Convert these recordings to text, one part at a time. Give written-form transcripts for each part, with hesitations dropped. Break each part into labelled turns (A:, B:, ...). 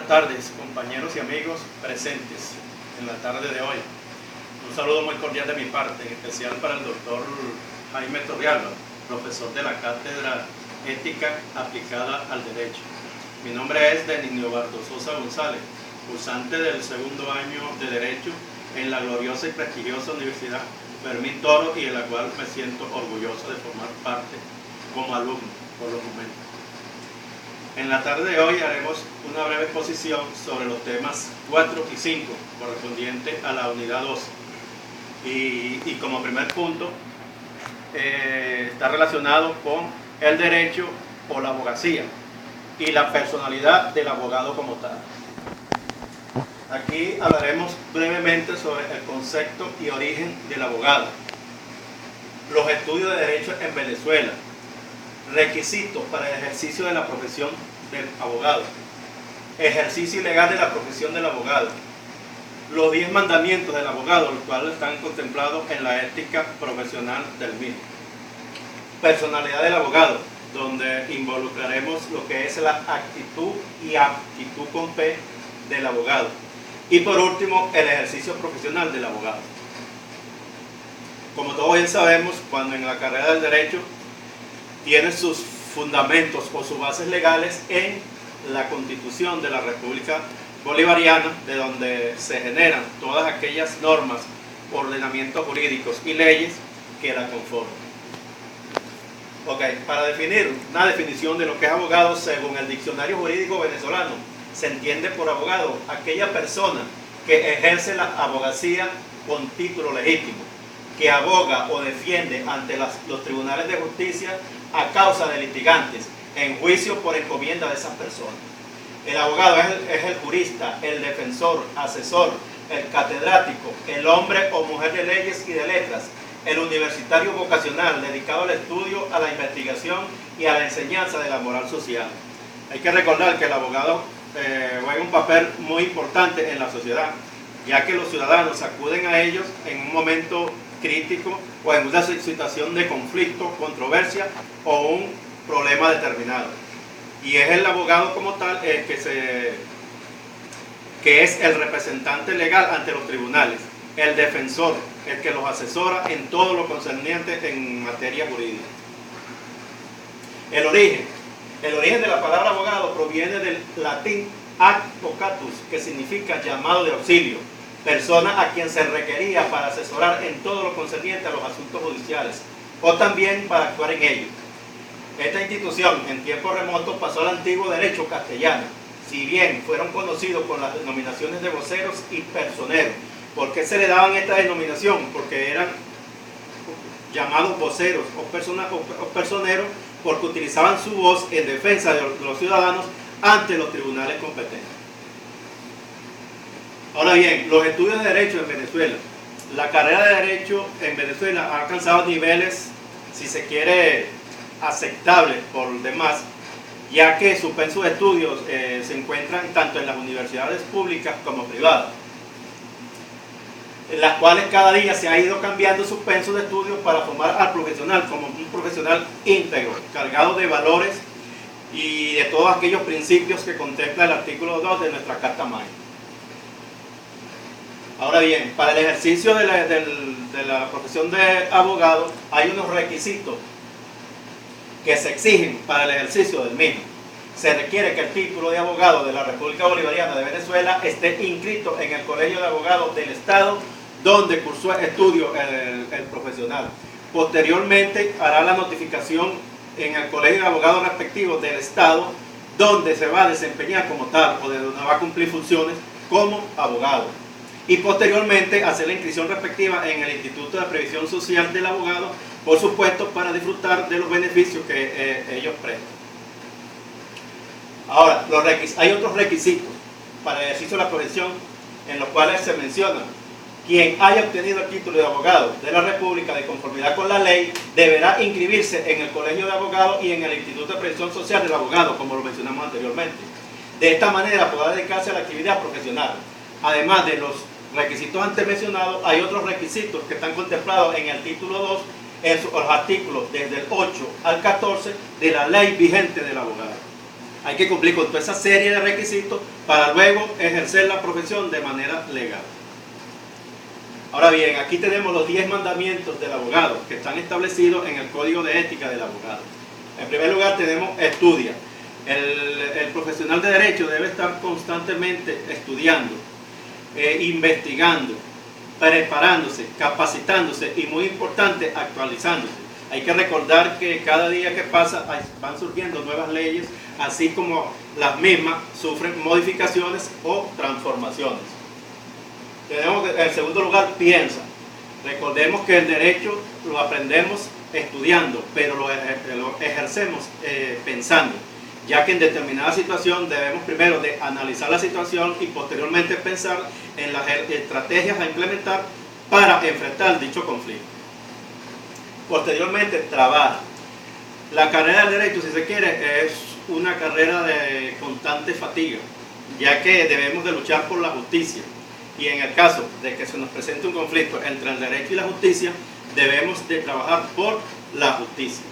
A: tardes, compañeros y amigos presentes en la tarde de hoy. Un saludo muy cordial de mi parte, en especial para el doctor Jaime Torrialba, profesor de la Cátedra Ética Aplicada al Derecho. Mi nombre es Denigno Bardososa González, cursante del segundo año de Derecho en la gloriosa y prestigiosa Universidad Fermín Toro, y de la cual me siento orgulloso de formar parte como alumno por los momentos. En la tarde de hoy haremos una breve exposición sobre los temas 4 y 5 correspondientes a la unidad 2. Y como primer punto está relacionado con el derecho o la abogacía y la personalidad del abogado como tal. Aquí hablaremos brevemente sobre el concepto y origen del abogado, los estudios de derecho en Venezuela, requisitos para el ejercicio de la profesión del abogado, ejercicio ilegal de la profesión del abogado, los 10 mandamientos del abogado, los cuales están contemplados en la ética profesional del mismo, personalidad del abogado, donde involucraremos lo que es la actitud y aptitud con P del abogado, y por último el ejercicio profesional del abogado. Como todos bien sabemos, cuando en la carrera del derecho tiene sus fundamentos o sus bases legales en la Constitución de la República Bolivariana, de donde se generan todas aquellas normas, ordenamientos jurídicos y leyes que la conforman. Ok, para definir una definición de lo que es abogado, según el Diccionario Jurídico Venezolano, se entiende por abogado aquella persona que ejerce la abogacía con título legítimo, que aboga o defiende ante los tribunales de justicia a causa de litigantes en juicio por encomienda de esas personas. El abogado es el jurista, el defensor, asesor, el catedrático, el hombre o mujer de leyes y de letras, el universitario vocacional dedicado al estudio, a la investigación y a la enseñanza de la moral social. Hay que recordar que el abogado juega un papel muy importante en la sociedad, ya que los ciudadanos acuden a ellos en un momento crítico o en una situación de conflicto, controversia o un problema determinado. Y es el abogado como tal que es el representante legal ante los tribunales, el defensor, el que los asesora en todo lo concerniente en materia jurídica. El origen de la palabra abogado proviene del latín advocatus, que significa llamado de auxilio, persona a quien se requería para asesorar en todo lo concerniente a los asuntos judiciales o también para actuar en ellos. Esta institución en tiempos remotos pasó al antiguo derecho castellano, si bien fueron conocidos con las denominaciones de voceros y personeros. ¿Por qué se le daban esta denominación? Porque eran llamados voceros o personeros porque utilizaban su voz en defensa de los ciudadanos ante los tribunales competentes. Ahora bien, los estudios de derecho en Venezuela. La carrera de derecho en Venezuela ha alcanzado niveles, si se quiere, aceptables por demás, ya que sus pensos de estudios se encuentran tanto en las universidades públicas como privadas, en las cuales cada día se ha ido cambiando sus pensos de estudios para formar al profesional como un profesional íntegro, cargado de valores y de todos aquellos principios que contempla el artículo 2 de nuestra Carta Magna. Ahora bien, para el ejercicio de la profesión de abogado hay unos requisitos que se exigen para el ejercicio del mismo. Se requiere que el título de abogado de la República Bolivariana de Venezuela esté inscrito en el Colegio de Abogados del Estado donde cursó estudio el profesional. Posteriormente hará la notificación en el Colegio de Abogados respectivo del Estado donde se va a desempeñar como tal o de donde va a cumplir funciones como abogado. Y posteriormente hacer la inscripción respectiva en el Instituto de Previsión Social del Abogado, por supuesto, para disfrutar de los beneficios que ellos prestan. Ahora, hay otros requisitos para el ejercicio de la profesión en los cuales se menciona: quien haya obtenido el título de abogado de la República de conformidad con la ley deberá inscribirse en el Colegio de Abogados y en el Instituto de Previsión Social del Abogado, como lo mencionamos anteriormente. De esta manera podrá dedicarse a la actividad profesional. Además de los requisitos antes mencionados, hay otros requisitos que están contemplados en el título 2, en los artículos desde el 8 al 14 de la ley vigente del abogado. Hay que cumplir con toda esa serie de requisitos para luego ejercer la profesión de manera legal. Ahora bien, aquí tenemos los 10 mandamientos del abogado que están establecidos en el Código de Ética del Abogado. En primer lugar tenemos estudia. El profesional de derecho debe estar constantemente estudiando, investigando, preparándose, capacitándose y, muy importante, actualizándose. Hay que recordar que cada día que pasa van surgiendo nuevas leyes, así como las mismas sufren modificaciones o transformaciones. Tenemos, en segundo lugar, piensa. Recordemos que el derecho lo aprendemos estudiando, pero lo ejercemos pensando, ya que en determinada situación debemos primero de analizar la situación y posteriormente pensar en las estrategias a implementar para enfrentar dicho conflicto. Posteriormente, trabaja. La carrera del derecho, si se quiere, es una carrera de constante fatiga, ya que debemos de luchar por la justicia. Y en el caso de que se nos presente un conflicto entre el derecho y la justicia, debemos de trabajar por la justicia.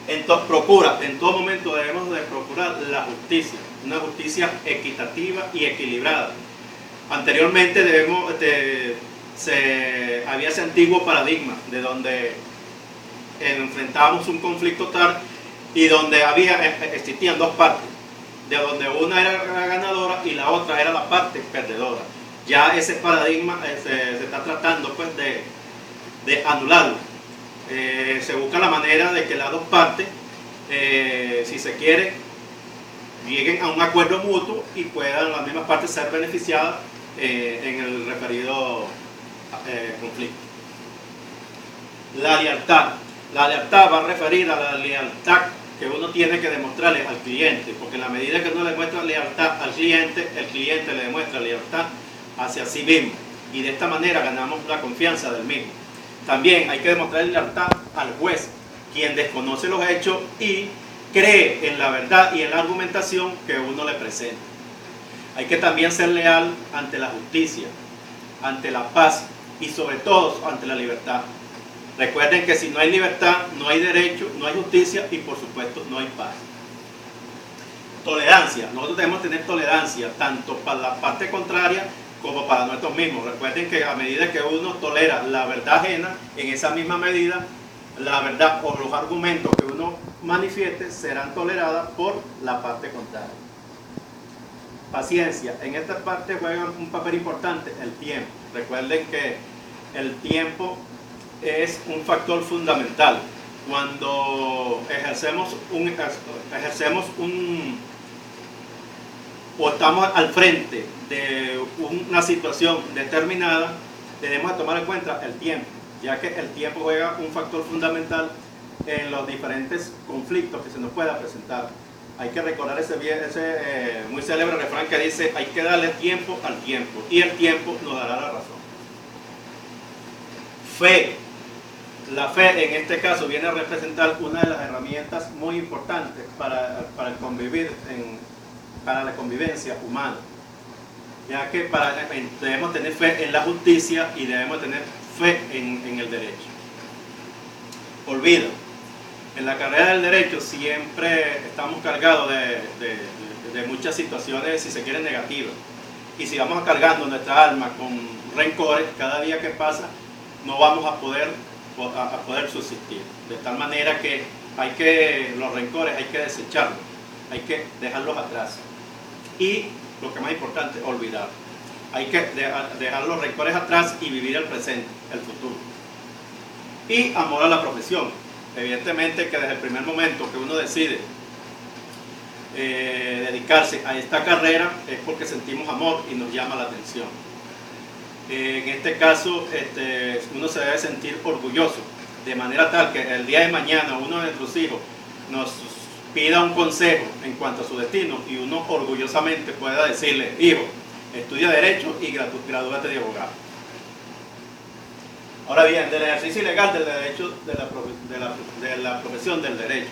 A: Entonces, en todo momento debemos de procurar la justicia, una justicia equitativa y equilibrada. Anteriormente había ese antiguo paradigma de donde enfrentábamos un conflicto tal y donde existían dos partes, de donde una era la ganadora y la otra era la parte perdedora. Ya ese paradigma se está tratando pues de anularlo. Se busca la manera de que las dos partes, si se quiere, lleguen a un acuerdo mutuo y puedan las mismas partes ser beneficiadas en el referido conflicto. La lealtad. La lealtad va referida a la lealtad que uno tiene que demostrarle al cliente, porque en la medida que uno le demuestra lealtad al cliente, el cliente le demuestra lealtad hacia sí mismo, y de esta manera ganamos la confianza del mismo. También hay que demostrar lealtad al juez, quien desconoce los hechos y cree en la verdad y en la argumentación que uno le presenta. Hay que también ser leal ante la justicia, ante la paz y sobre todo ante la libertad. Recuerden que si no hay libertad, no hay derecho, no hay justicia y por supuesto no hay paz. Tolerancia. Nosotros debemos tener tolerancia tanto para la parte contraria como para nosotros mismos. Recuerden que a medida que uno tolera la verdad ajena, en esa misma medida la verdad o los argumentos que uno manifieste serán toleradas por la parte contraria. Paciencia. En esta parte juega un papel importante el tiempo. Recuerden que el tiempo es un factor fundamental. Cuando o estamos al frente de una situación determinada, tenemos que tomar en cuenta el tiempo, ya que el tiempo juega un factor fundamental en los diferentes conflictos que se nos pueda presentar. Hay que recordar ese muy célebre refrán que dice: hay que darle tiempo al tiempo y el tiempo nos dará la razón. Fe. La fe en este caso viene a representar una de las herramientas muy importantes para el convivir, para la convivencia humana, ya que debemos tener fe en la justicia y debemos tener fe en el derecho. Olvido. En la carrera del derecho siempre estamos cargados de muchas situaciones, si se quiere, negativas, y si vamos cargando nuestra alma con rencores, cada día que pasa no vamos a poder subsistir. De tal manera que los rencores hay que desecharlos, hay que dejarlos atrás. Y lo que más importante, olvidar. Hay que dejar los rencores atrás y vivir el presente, el futuro. Y amor a la profesión. Evidentemente que desde el primer momento que uno decide dedicarse a esta carrera es porque sentimos amor y nos llama la atención. En este caso uno se debe sentir orgulloso, de manera tal que el día de mañana uno de nuestros hijos nos pida un consejo en cuanto a su destino y uno orgullosamente pueda decirle: hijo, estudia Derecho y gradúate de abogado. Ahora bien, del ejercicio ilegal del derecho, de la profesión del derecho,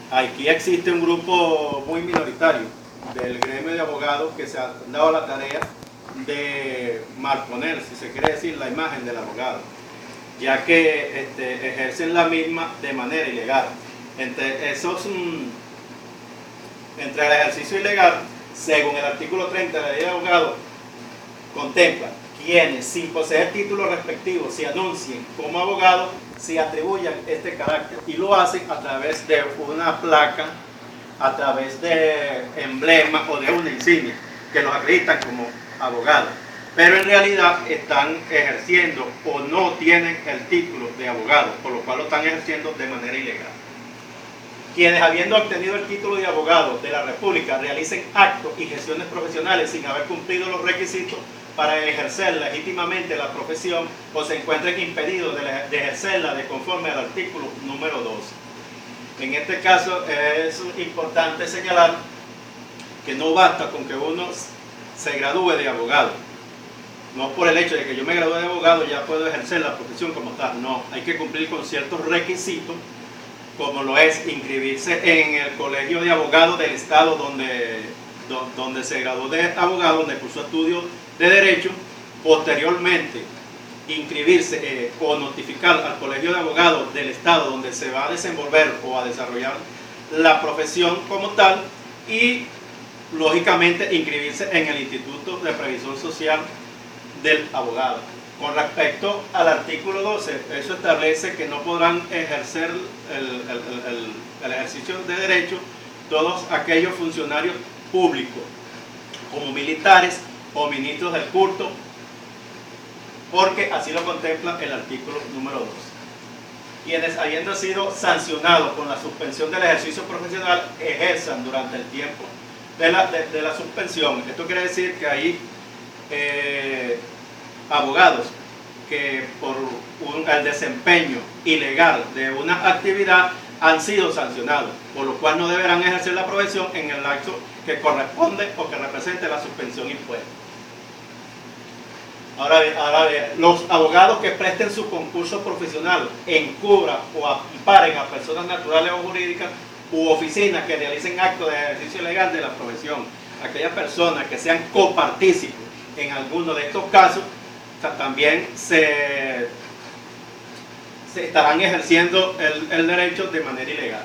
A: aquí existe un grupo muy minoritario del gremio de abogados que se han dado la tarea de malponer, si se quiere decir, la imagen del abogado, ya que ejercen la misma de manera ilegal. Entre esos entre el ejercicio ilegal, según el artículo 30 de la Ley de Abogados, contempla quienes, sin poseer título respectivo, se anuncien como abogados, se atribuyan este carácter y lo hacen a través de una placa, a través de emblemas o de una insignia que los acreditan como abogados, pero en realidad están ejerciendo o no tienen el título de abogado, por lo cual lo están ejerciendo de manera ilegal. Quienes, habiendo obtenido el título de abogado de la República, realicen actos y gestiones profesionales sin haber cumplido los requisitos para ejercer legítimamente la profesión o se encuentren impedidos de ejercerla de conforme al artículo número 12. En este caso es importante señalar que no basta con que uno se gradúe de abogado. No por el hecho de que yo me gradúe de abogado ya puedo ejercer la profesión como tal. No, hay que cumplir con ciertos requisitos, como lo es inscribirse en el colegio de abogados del estado donde se graduó de abogado, donde cursó estudios de derecho, posteriormente inscribirse o notificar al colegio de abogados del estado donde se va a desenvolver o a desarrollar la profesión como tal y lógicamente inscribirse en el Instituto de Previsión Social del abogado. Con respecto al artículo 12, eso establece que no podrán ejercer el ejercicio de derecho todos aquellos funcionarios públicos, como militares o ministros del culto, porque así lo contempla el artículo número 2. Quienes, habiendo sido sancionados con la suspensión del ejercicio profesional, ejerzan durante el tiempo de la suspensión. Esto quiere decir que hay abogados que por el desempeño ilegal de una actividad han sido sancionados, por lo cual no deberán ejercer la profesión en el lapso que corresponde o que represente la suspensión impuesta. Ahora bien, los abogados que presten su concurso profesional encubran o amparen a personas naturales o jurídicas u oficinas que realicen actos de ejercicio legal de la profesión, aquellas personas que sean copartícipes en alguno de estos casos, también se estarán ejerciendo el derecho de manera ilegal.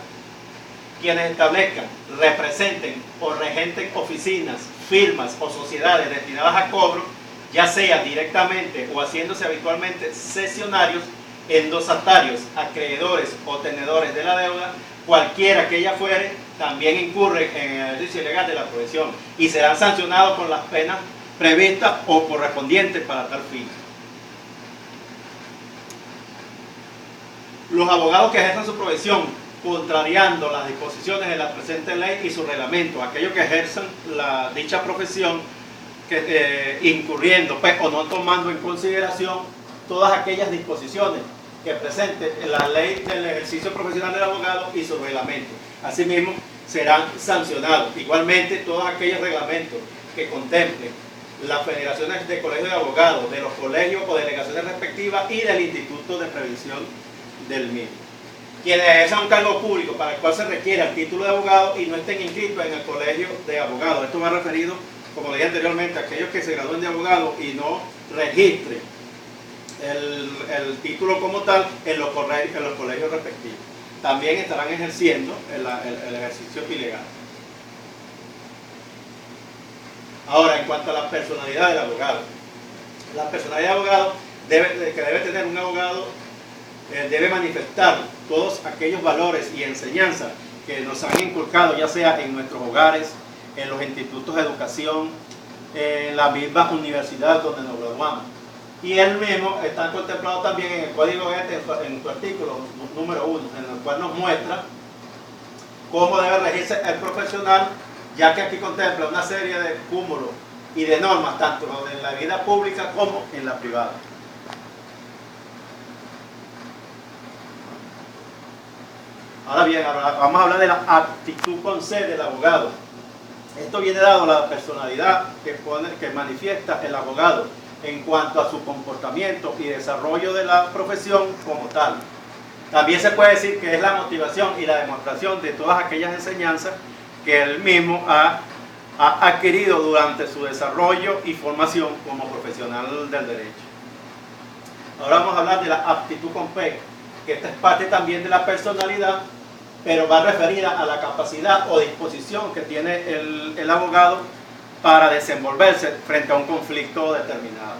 A: Quienes establezcan, representen o regenten oficinas, firmas o sociedades destinadas a cobro, ya sea directamente o haciéndose habitualmente cesionarios, endosanatarios, acreedores o tenedores de la deuda, cualquiera que ella fuere, también incurre en el ejercicio ilegal de la profesión y serán sancionados con las penas previstas o correspondientes para tal fin. Los abogados que ejerzan su profesión contrariando las disposiciones de la presente ley y su reglamento, aquellos que ejerzan dicha profesión incurriendo o no tomando en consideración todas aquellas disposiciones que presente la ley del ejercicio profesional del abogado y su reglamento. Asimismo, serán sancionados. Igualmente, todos aquellos reglamentos que contemplen las federaciones de colegios de abogados, de los colegios o delegaciones respectivas y del Instituto de Previsión del mismo. Quienes ejerzan un cargo público para el cual se requiere el título de abogado y no estén inscritos en el colegio de abogados. Esto va referido, como dije anteriormente, a aquellos que se gradúen de abogado y no registren el título como tal en los colegios respectivos. También estarán ejerciendo el ejercicio ilegal. Ahora, en cuanto a la personalidad del abogado. La personalidad del abogado que debe tener un abogado debe manifestar todos aquellos valores y enseñanzas que nos han inculcado, ya sea en nuestros hogares, en los institutos de educación, en la misma universidad donde nos graduamos. Y él mismo está contemplado también en el Código Ético, en su artículo número 1, en el cual nos muestra cómo debe regirse el profesional, ya que aquí contempla una serie de cúmulos y de normas, tanto en la vida pública como en la privada. Ahora bien, vamos a hablar de la actitud con C del abogado. Esto viene dado a la personalidad que manifiesta el abogado en cuanto a su comportamiento y desarrollo de la profesión como tal. También se puede decir que es la motivación y la demostración de todas aquellas enseñanzas que él mismo ha adquirido durante su desarrollo y formación como profesional del derecho. Ahora vamos a hablar de la aptitud con P, que esta es parte también de la personalidad pero va referida a la capacidad o disposición que tiene el abogado para desenvolverse frente a un conflicto determinado.